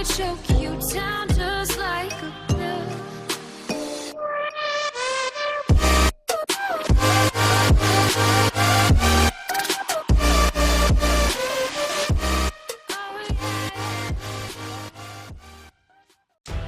choke you down just like a pill.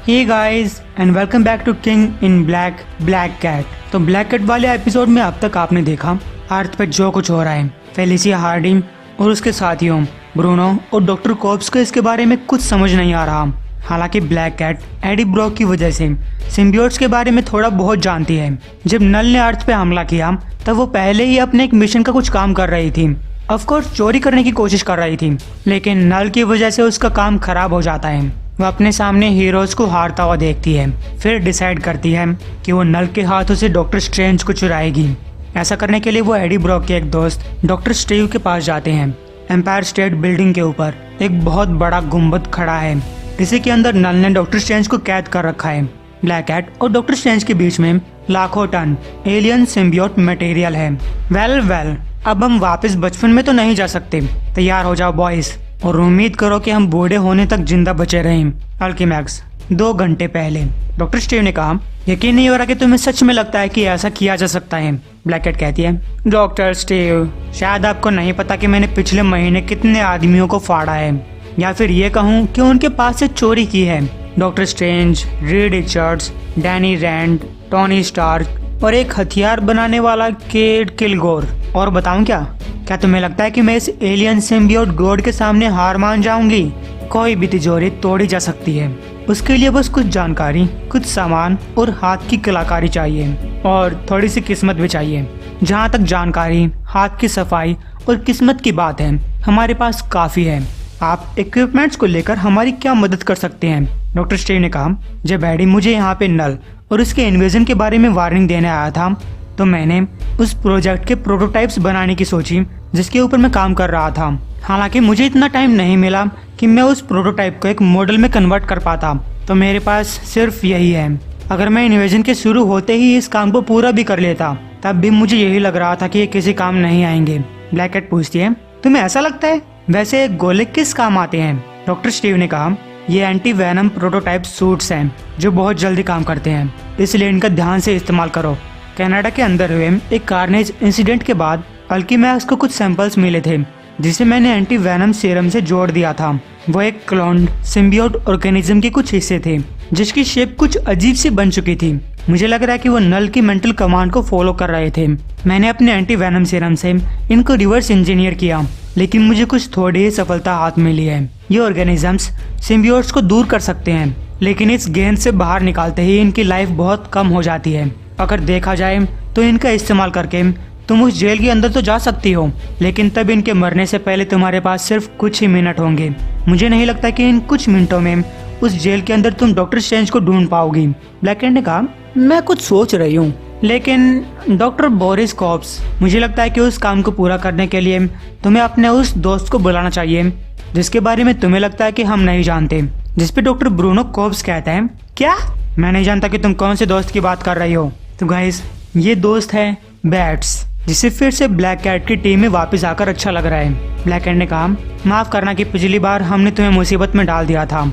Hey guys and welcome back to King in Black Black Cat. तो Black Cat वाले episode में अब तक आपने देखा अर्थ पे जो कुछ हो रहा है, फेलिसिया हार्डिंग और उसके साथियों ब्रूनो और डॉक्टर कॉप्स को इसके बारे में कुछ समझ नहीं आ रहा। हालांकि ब्लैक कैट एडी ब्रॉक की वजह से सिम्बियोट्स के बारे में थोड़ा बहुत जानती है। जब नल ने अर्थ पे हमला किया तब वो पहले ही अपने एक मिशन का कुछ काम कर रही थी। ऑफ कोर्स चोरी करने की कोशिश कर रही थी, लेकिन नल की वजह से उसका काम खराब हो जाता है। वो अपने सामने हीरोज को हारता हुआ देखती है, फिर डिसाइड करती है कि वो नल के हाथों से डॉक्टर स्ट्रेंज को चुराएगी। ऐसा करने के लिए वो एडी ब्रॉक के एक दोस्त डॉक्टर स्टीव के पास जाते हैं। एम्पायर स्टेट बिल्डिंग के ऊपर एक बहुत बड़ा गुम्बद खड़ा है, इसी के अंदर नल ने डॉक्टर स्ट्रेंज को कैद कर रखा है। ब्लैक कैट और डॉक्टर स्ट्रेंज के बीच में लाखों टन एलियन सिम्बियोट मटेरियल है। वेल अब हम वापस बचपन में तो नहीं जा सकते। तैयार हो जाओ बॉयज और उम्मीद करो कि हम बूढ़े होने तक जिंदा बचे रहें। अल्कीमैक्स 2 घंटे पहले। डॉक्टर स्टीव ने कहा, यकीन नहीं हो रहा कि तुम्हें सच में लगता है कि ऐसा किया जा सकता है। ब्लैक कैट कहती है, डॉक्टर स्टीव शायद आपको नहीं पता कि मैंने पिछले महीने कितने आदमियों को फाड़ा है, या फिर ये कहूँ कि उनके पास से चोरी की है। Doctor Strange, Reed Richards, Danny Rand, Tony Stark और एक हथियार बनाने वाला केड किलगोर। और बताऊं क्या तुम्हें लगता है कि मैं इस एलियन सिम्बियोट गॉड के सामने हार मान जाऊंगी? कोई भी तिजोरी तोड़ी जा सकती है, उसके लिए बस कुछ जानकारी, कुछ सामान और हाथ की कलाकारी चाहिए, और थोड़ी सी किस्मत भी चाहिए। जहाँ तक जानकारी, हाथ की सफाई और किस्मत की बात है, हमारे पास काफी है। आप इक्विपमेंट्स को लेकर हमारी क्या मदद कर सकते हैं? डॉक्टर स्टीव ने कहा, जब एडी मुझे यहाँ पे नल और उसके इन्वेजन के बारे में वार्निंग देने आया था तो मैंने उस प्रोजेक्ट के प्रोटोटाइप्स बनाने की सोची जिसके ऊपर मैं काम कर रहा था। हालांकि मुझे इतना टाइम नहीं मिला कि मैं उस प्रोटोटाइप को एक मॉडल में कन्वर्ट कर पाता, तो मेरे पास सिर्फ यही है। अगर मैं इन्वेजन के शुरू होते ही इस काम को पूरा भी कर लेता तब भी मुझे यही लग रहा था कि ये किसी काम नहीं आएंगे। ब्लैक कैट पूछती है, तुम्हें ऐसा लगता है? वैसे गोले किस काम आते हैं? डॉक्टर स्टीव ने कहा, ये एंटी वेनम प्रोटोटाइप सूट्स हैं जो बहुत जल्दी काम करते हैं, इसलिए इनका ध्यान से इस्तेमाल करो। कनाडा के अंदर हुए एक कार्नेज इंसिडेंट के बाद अल्कीमैक्स को कुछ सैंपल्स मिले थे जिसे मैंने एंटी वेनम सीरम से जोड़ दिया था। वो एक क्लोन्ड सिम्बियोट ऑर्गेनिज्म के कुछ हिस्से थे जिसकी शेप कुछ अजीब सी बन चुकी थी। मुझे लग रहा है कि वो नल की मेंटल कमांड को फॉलो कर रहे थे। मैंने अपने एंटी वेनम सीरम से इनको रिवर्स इंजीनियर किया, लेकिन मुझे कुछ थोड़ी ही सफलता हाथ मिली है। ये ऑर्गेनिजम्स सिम्बियोट्स को दूर कर सकते हैं, लेकिन इस गेंद से बाहर निकालते ही इनकी लाइफ बहुत कम हो जाती है। अगर देखा जाए तो इनका इस्तेमाल करके तुम उस जेल के अंदर तो जा सकती हो, लेकिन तब इनके मरने से पहले तुम्हारे पास सिर्फ कुछ ही मिनट होंगे। मुझे नहीं लगता कि इन कुछ मिनटों में उस जेल के अंदर तुम डॉक्टर स्ट्रेंज को ढूंढ पाओगी। ब्लैक कैट ने कहा, मैं कुछ सोच रही हूँ, लेकिन डॉक्टर बोरिस कॉप्स, मुझे लगता है कि उस काम को पूरा करने के लिए तुम्हें अपने उस दोस्त को बुलाना चाहिए जिसके बारे में तुम्हें लगता है कि हम नहीं जानते। जिस पे डॉक्टर ब्रूनो कॉप्स कहता है, क्या? मैं नहीं जानता कि तुम कौन से दोस्त की बात कर रही हो। तो गाइस, ये दोस्त है बैट्स, जिसे फिर से ब्लैक कैट की टीम में वापस आकर अच्छा लग रहा है। ब्लैक कैट ने कहा, माफ करना कि पिछली बार हमने तुम्हें मुसीबत में डाल दिया था।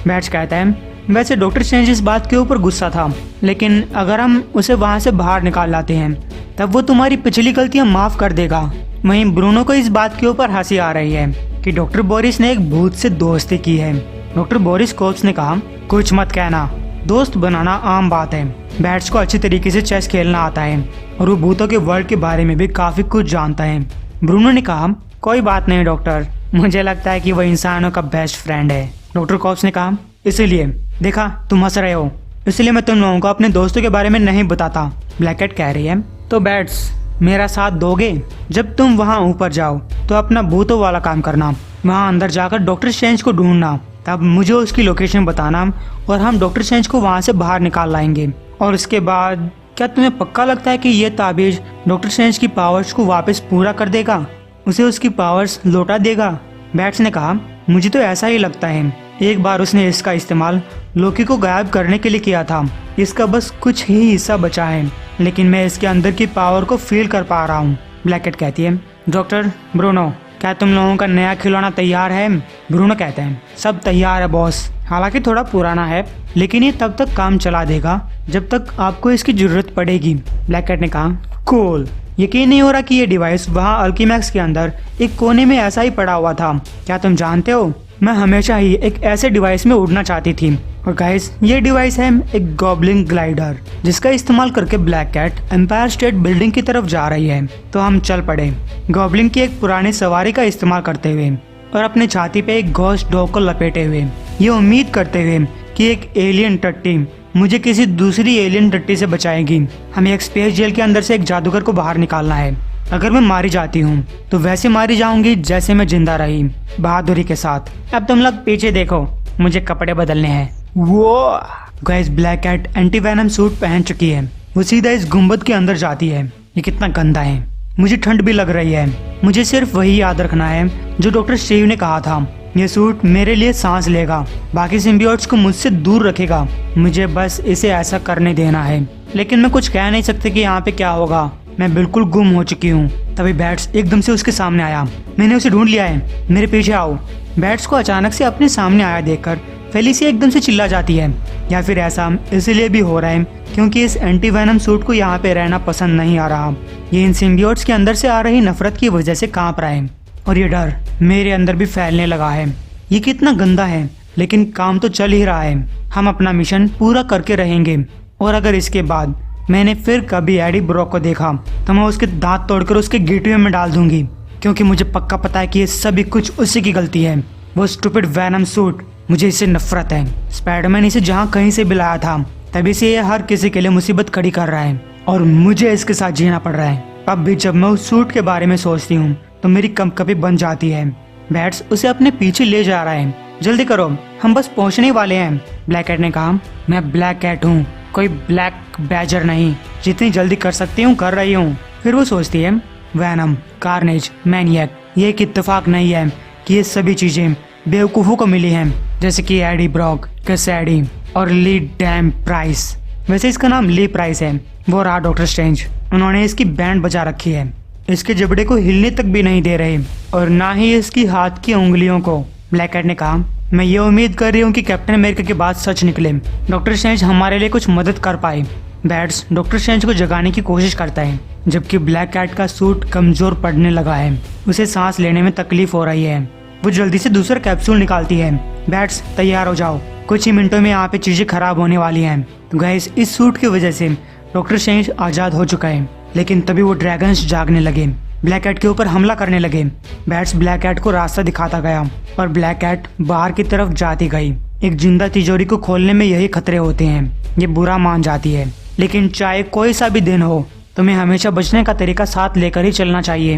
बैट्स कहता है, वैसे डॉक्टर स्ट्रेंज इस बात के ऊपर गुस्सा था, लेकिन अगर हम उसे वहाँ से बाहर निकाल लाते हैं तब वो तुम्हारी पिछली गलतियाँ माफ कर देगा। वहीं ब्रूनो को इस बात के ऊपर हंसी आ रही है कि डॉक्टर बोरिस ने एक भूत से दोस्ती की है। डॉक्टर बोरिस कॉप्स ने कहा, कुछ मत कहना, दोस्त बनाना आम बात है। बैट्स को अच्छी तरीके से चेस खेलना आता है और वो भूतों के वर्ल्ड के बारे में भी काफी कुछ जानता है। ब्रूनो ने कहा, कोई बात नहीं डॉक्टर, मुझे लगता है कि वो इंसानों का बेस्ट फ्रेंड है। डॉक्टर कॉप्स ने कहा, इसीलिए देखा तुम हंस रहे हो, इसलिए मैं तुम लोगों को अपने दोस्तों के बारे में नहीं बताता। ब्लैक कैट कह रही है, तो बैट्स मेरा साथ दोगे? जब तुम वहाँ ऊपर जाओ तो अपना भूतों वाला काम करना, वहाँ अंदर जाकर डॉक्टर स्ट्रेंज को ढूंढना, तब मुझे उसकी लोकेशन बताना और हम डॉक्टर स्ट्रेंज को वहाँ से बाहर निकाल लाएंगे। और उसके बाद क्या तुम्हें पक्का लगता है कि ये ताबीज डॉक्टर स्ट्रेंज की पावर्स को वापस पूरा कर देगा, उसे उसकी पावर्स लौटा देगा? बैट्स ने कहा, मुझे तो ऐसा ही लगता है। एक बार उसने इसका इस्तेमाल लोकी को गायब करने के लिए किया था, इसका बस कुछ ही हिस्सा बचा है, लेकिन मैं इसके अंदर की पावर को फील कर पा रहा हूँ। ब्लैक कैट कहती है, डॉक्टर ब्रूनो क्या तुम लोगों का नया खिलौना तैयार है? ब्रूनो कहते हैं, सब तैयार है बॉस, हालांकि थोड़ा पुराना है, लेकिन ये तब तक काम चला देगा जब तक आपको इसकी जरूरत पड़ेगी। ब्लैक कैट ने कहा, कूल। यकीन नहीं हो रहा कि ये डिवाइस वहाँ अल्कीमैक्स के अंदर एक कोने में ऐसा ही पड़ा हुआ था। क्या तुम जानते हो, मैं हमेशा ही एक ऐसे डिवाइस में उड़ना चाहती थी। और गाइस, ये डिवाइस है एक गॉब्लिन ग्लाइडर, जिसका इस्तेमाल करके Black Cat Empire State Building की तरफ जा रही है। तो हम चल पड़े गॉब्लिन की एक पुरानी सवारी का इस्तेमाल करते हुए और अपने छाती पे एक घोस्ट डॉग को लपेटे हुए, ये उम्मीद करते हुए कि एक एलियन टट्टी मुझे किसी दूसरी एलियन टट्टी से बचाएगी। हमें एक स्पेस जेल के अंदर से एक जादूगर को बाहर निकालना है। अगर मैं मारी जाती हूँ तो वैसे मारी जाऊंगी जैसे मैं जिंदा रही, बहादुरी के साथ। अब तुम लोग पीछे देखो, मुझे कपड़े बदलने हैं। वो guys, Black Cat anti Venom suit पहन चुकी है। वो सीधा इस गुंबद के अंदर जाती है। ये कितना गंदा है, मुझे ठंड भी लग रही है। मुझे सिर्फ वही याद रखना है जो डॉक्टर स्टीव ने कहा था, ये सूट मेरे लिए सांस लेगा, बाकी सिम्बियोट्स को मुझसे दूर रखेगा। मुझे बस इसे ऐसा करने देना है। लेकिन मैं कुछ कह नहीं सकती कि यहाँ पे क्या होगा। मैं बिल्कुल गुम हो चुकी हूँ। तभी बैट्स एकदम से उसके सामने आया। मैंने उसे ढूंढ लिया है, मेरे पीछे आओ। बैट्स को अचानक से अपने सामने आया देखकर फेलिसिया एकदम से चिल्ला जाती है। या फिर ऐसा इसलिए भी हो रहा है क्योंकि इस एंटी वेनम सूट को यहाँ पे रहना पसंद नहीं आ रहा। ये इन सिम्बियोट्स के अंदर से आ रही नफरत की वजह से कांप रहा है और ये डर मेरे अंदर भी फैलने लगा है। ये कितना गंदा है, लेकिन काम तो चल ही रहा है। हम अपना मिशन पूरा करके रहेंगे और अगर इसके बाद मैंने फिर कभी एडी ब्रॉक को देखा तो मैं उसके दांत तोड़कर उसके गेटवे में डाल दूंगी, क्योंकि मुझे पक्का पता है कि ये सभी कुछ उसी की गलती है। वो स्टूपिड वेनम सूट, मुझे इससे नफरत है। स्पाइडरमैन इसे जहाँ कहीं से भी लाया था, तभी से ये हर किसी के लिए मुसीबत खड़ी कर रहा है और मुझे इसके साथ जीना पड़ रहा है। अब भी जब मैं उस सूट के बारे में सोचती हूँ तो मेरी कंपकपी बन जाती है। बैट्स उसे अपने पीछे ले जा रहा है। जल्दी करो, हम बस पहुंचने वाले हैं। ब्लैक कैट ने कहा, मैं ब्लैक कैट हूँ, कोई ब्लैक बैजर नहीं। जितनी जल्दी कर सकती हूँ कर रही हूँ। फिर वो सोचती है, वैनम, कार्नेज, मैनियक, ये एक इत्तेफाक नहीं है कि ये सभी चीजें बेवकूफों को मिली हैं, जैसे कि एडी ब्रॉक, कैसेडी और ली डैम प्राइस। वैसे इसका नाम ली प्राइस है। वो रहा डॉक्टर स्ट्रेंज, उन्होंने इसकी बैंड बजा रखी है। इसके जबड़े को हिलने तक भी नहीं दे रहे और ना ही इसकी हाथ की उंगलियों को। ब्लैक कैट ने कहा, मैं ये उम्मीद कर रही हूँ कि कैप्टन अमेरिका की बात सच निकले, डॉक्टर स्ट्रेंज हमारे लिए कुछ मदद कर पाए। बैट्स डॉक्टर स्ट्रेंज को जगाने की कोशिश करता है, जबकि ब्लैक कैट का सूट कमजोर पड़ने लगा है। उसे सांस लेने में तकलीफ हो रही है। वो जल्दी से दूसरा कैप्सूल निकालती है। बैट्स, तैयार हो जाओ, कुछ ही मिनटों में यहाँ पे चीजें खराब होने वाली हैं। तो गाइस, इस सूट की वजह से डॉक्टर स्ट्रेंज आजाद हो चुका है, लेकिन तभी वो ड्रैगन्स जागने लगे, ब्लैक कैट के ऊपर हमला करने लगे। बैट्स ब्लैक कैट को रास्ता दिखाता गया और ब्लैक कैट बाहर की तरफ जाती गई। एक जिंदा तिजोरी को खोलने में यही खतरे होते हैं, ये बुरा मान जाती है। लेकिन चाहे कोई सा भी दिन हो, तुम्हें हमेशा बचने का तरीका साथ लेकर ही चलना चाहिए।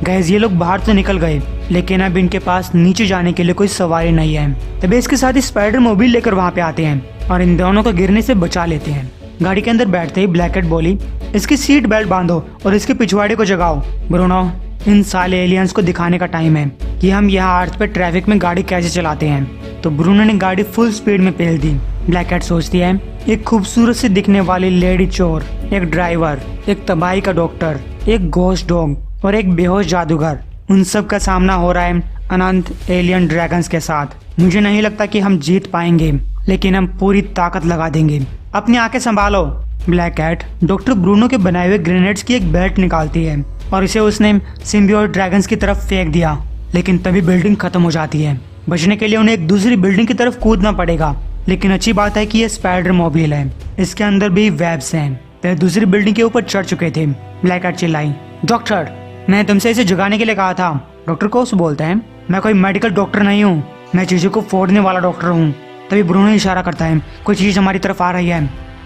गैस, ये लोग बाहर तो निकल गए, लेकिन अब इनके पास नीचे जाने के लिए कोई सवारी नहीं है। तभी इसके साथ ही स्पाइडर मोबाइल लेकर वहाँ पे आते हैं और इन दोनों को गिरने से बचा लेते हैं। गाड़ी के अंदर बैठते ही ब्लैक कैट बोली, इसकी सीट बेल्ट बांधो और इसके पिछवाड़े को जगाओ। ब्रूनो, इन साले एलियंस को दिखाने का टाइम है कि हम यहाँ अर्थ पे ट्रैफिक में गाड़ी कैसे चलाते हैं। तो ब्रूनो ने गाड़ी फुल स्पीड में पेल दी। ब्लैक कैट सोचती है, एक खूबसूरत से दिखने वाली लेडी चोर, एक ड्राइवर, एक तबाही का डॉक्टर, एक घोस्ट डॉग और एक बेहोश जादूगर, उन सब का सामना हो रहा है अनंत एलियन ड्रैगन्स के साथ। मुझे नहीं लगता कि हम जीत पाएंगे, लेकिन हम पूरी ताकत लगा देंगे। अपनी आंखें संभालो। ब्लैक कैट डॉक्टर ब्रूनो के बनाए हुए ग्रेनेड्स की एक बेल्ट निकालती है और इसे उसने सिम्बियोट ड्रैगन्स की तरफ फेंक दिया। लेकिन तभी बिल्डिंग खत्म हो जाती है। बचने के लिए उन्हें एक दूसरी बिल्डिंग की तरफ कूदना पड़ेगा। लेकिन अच्छी बात है कि ये स्पाइडर मोबाइल है, इसके अंदर भी वेब्स हैं। वह दूसरी बिल्डिंग के ऊपर चढ़ चुके थे। ब्लैक कैट चिल्लाई, डॉक्टर, मैंने तुमसे इसे जगाने के लिए कहा था। डॉक्टर कोस बोलते हैं, मैं कोई मेडिकल डॉक्टर नहीं हूँ, मैं चीजों को फोड़ने वाला डॉक्टर हूँ। तभी ब्रूनो इशारा करता है, कोई चीज हमारी तरफ आ रही है।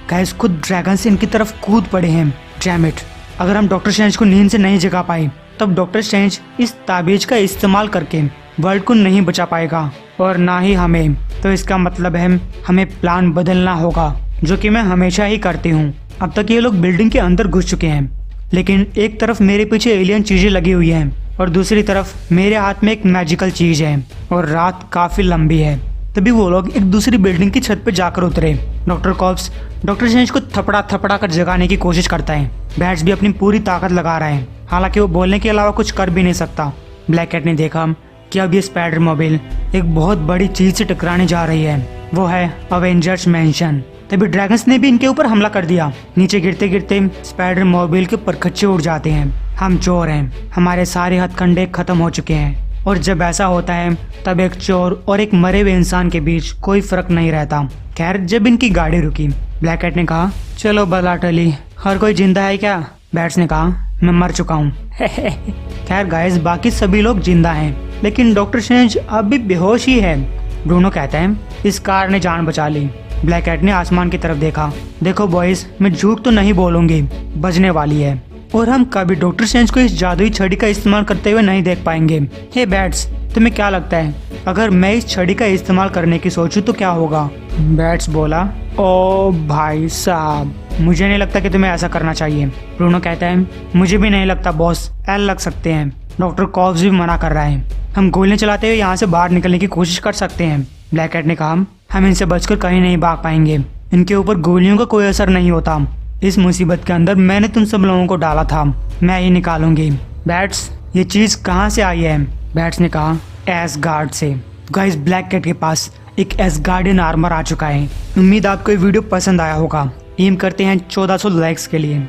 गाइस, खुद ड्रैगन्स इनकी तरफ कूद पड़े हैं। डैम इट, अगर हम डॉक्टर स्ट्रेंज को नींद से नहीं जगा पाए, तब डॉक्टर स्ट्रेंज इस ताबीज का इस्तेमाल करके वर्ल्ड को नहीं बचा पाएगा और ना ही हमें। तो इसका मतलब है हमें प्लान बदलना होगा, जो कि मैं हमेशा ही करती हूँ। अब तक ये लोग बिल्डिंग के अंदर घुस चुके हैं, लेकिन एक तरफ मेरे पीछे एलियन चीजें लगी हुई हैं और दूसरी तरफ मेरे हाथ में एक मैजिकल चीज है और रात काफी लंबी है। तभी वो लोग एक दूसरी बिल्डिंग की छत पर जाकर उतरे। डॉक्टर कॉप्स डॉक्टर स्ट्रेंज को थपड़ा थपड़ा कर जगाने की कोशिश करता है। बैट्स भी अपनी पूरी ताकत लगा रहा है, हालांकि वो बोलने के अलावा कुछ कर भी नहीं सकता। ब्लैक कैट ने देखा कि अब ये स्पाइडर मोबाइल एक बहुत बड़ी चीज से टकराने जा रही है। वो है अवेंजर्स मैंशन। तभी ड्रैगन्स ने भी इनके ऊपर हमला कर दिया। नीचे गिरते गिरते स्पाइडर मोबाइल के परखच्चे उड़ जाते हैं। हम चोर हैं, हमारे सारे हथकंडे खत्म हो चुके हैं। और जब ऐसा होता है तब एक चोर और एक मरे हुए इंसान के बीच कोई फर्क नहीं रहता। खैर जब इनकी गाड़ी रुकी, ब्लैक कैट ने कहा चलो बला टली, हर कोई जिंदा है क्या? बैट्स ने कहा मैं मर चुका हूँ। खैर गाइस बाकी सभी लोग जिंदा हैं, लेकिन डॉक्टर स्ट्रेंज अब भी बेहोश ही है। ब्रूनो कहता है इस कार ने जान बचा ली। ब्लैक कैट ने आसमान की तरफ देखा। देखो बॉयज, मैं झूठ तो नहीं बोलूंगी, बजने वाली है और हम कभी डॉक्टर स्ट्रेंज को इस जादुई छड़ी का इस्तेमाल करते हुए नहीं देख पाएंगे। हे बैट्स, तुम्हें क्या लगता है अगर मैं इस छड़ी का इस्तेमाल करने की सोचूं तो क्या होगा? बैट्स बोला ओ भाई साहब, मुझे नहीं लगता कि तुम्हें ऐसा करना चाहिए। ब्रूनो कहता है मुझे भी नहीं लगता बॉस, एल लग सकते हैं। डॉक्टर कॉब्स भी मना कर रहा है। हम गोलियां चलाते हुए यहाँ से बाहर निकलने की कोशिश कर सकते हैं। ब्लैक कैट ने कहा हम इनसे बचकर कहीं नहीं भाग पाएंगे, इनके ऊपर गोलियों का कोई असर नहीं होता। इस मुसीबत के अंदर मैंने तुम सब लोगों को डाला था, मैं ही निकालूंगी। बैट्स ये चीज कहाँ से आई है? बैट्स ने कहा एसगार्ड से। गाइस ब्लैक कैट के पास एक एसगार्डियन आर्मर आ चुका है। उम्मीद आपको ये वीडियो पसंद आया होगा। एम करते हैं 1400 लाइक्स के लिए।